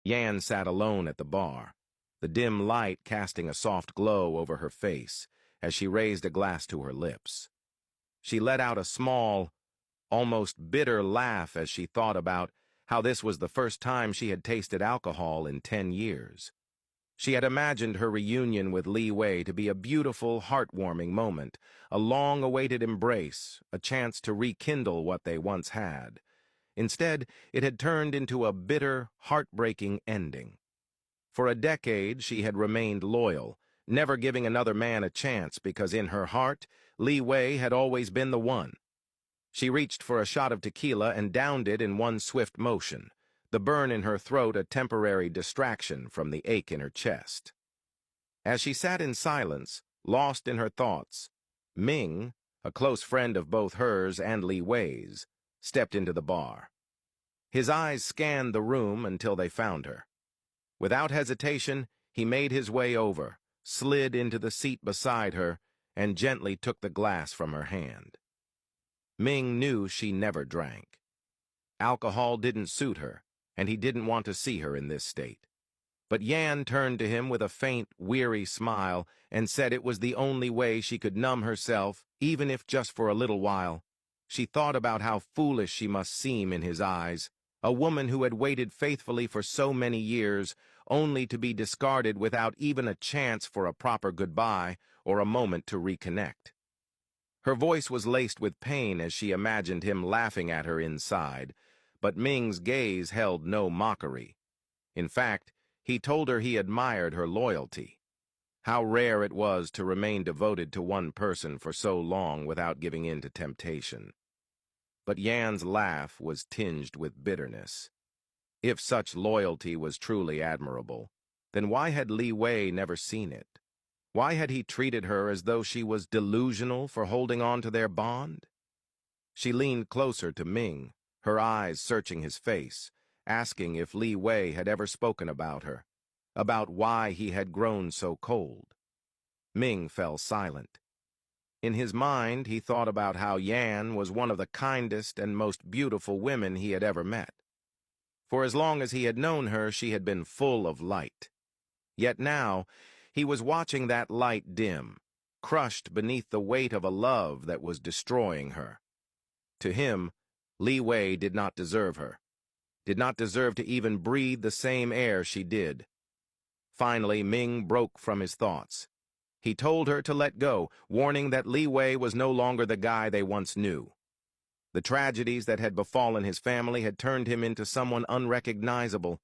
Yan sat alone at the bar, the dim light casting a soft glow over her face as she raised a glass to her lips. She let out a small, almost bitter laugh as she thought about how this was the first time she had tasted alcohol in 10 years. She had imagined her reunion with Liwei to be a beautiful, heartwarming moment, a long-awaited embrace, a chance to rekindle what they once had. Instead, it had turned into a bitter, heartbreaking ending. For a decade, she had remained loyal, never giving another man a chance because in her heart, Liwei had always been the one. She reached for a shot of tequila and downed it in one swift motion, the burn in her throat a temporary distraction from the ache in her chest. As she sat in silence, lost in her thoughts, Ming, a close friend of both hers and Liwei's, stepped into the bar. His eyes scanned the room until they found her. Without hesitation, he made his way over, slid into the seat beside her, and gently took the glass from her hand. Ming knew she never drank. Alcohol didn't suit her, and he didn't want to see her in this state. But Yan turned to him with a faint, weary smile and said it was the only way she could numb herself, even if just for a little while. She thought about how foolish she must seem in his eyes, a woman who had waited faithfully for so many years, only to be discarded without even a chance for a proper goodbye or a moment to reconnect. Her voice was laced with pain as she imagined him laughing at her inside, but Ming's gaze held no mockery. In fact, he told her he admired her loyalty. How rare it was to remain devoted to one person for so long without giving in to temptation. But Yan's laugh was tinged with bitterness. If such loyalty was truly admirable, then why had Liwei never seen it? Why had he treated her as though she was delusional for holding on to their bond? She leaned closer to Ming, her eyes searching his face, asking if Liwei had ever spoken about her, about why he had grown so cold. Ming fell silent. In his mind, he thought about how Yan was one of the kindest and most beautiful women he had ever met. For as long as he had known her, she had been full of light. Yet now, he was watching that light dim, crushed beneath the weight of a love that was destroying her. To him, Liwei did not deserve her, did not deserve to even breathe the same air she did. Finally, Ming broke from his thoughts. He told her to let go, warning that Liwei was no longer the guy they once knew. The tragedies that had befallen his family had turned him into someone unrecognizable,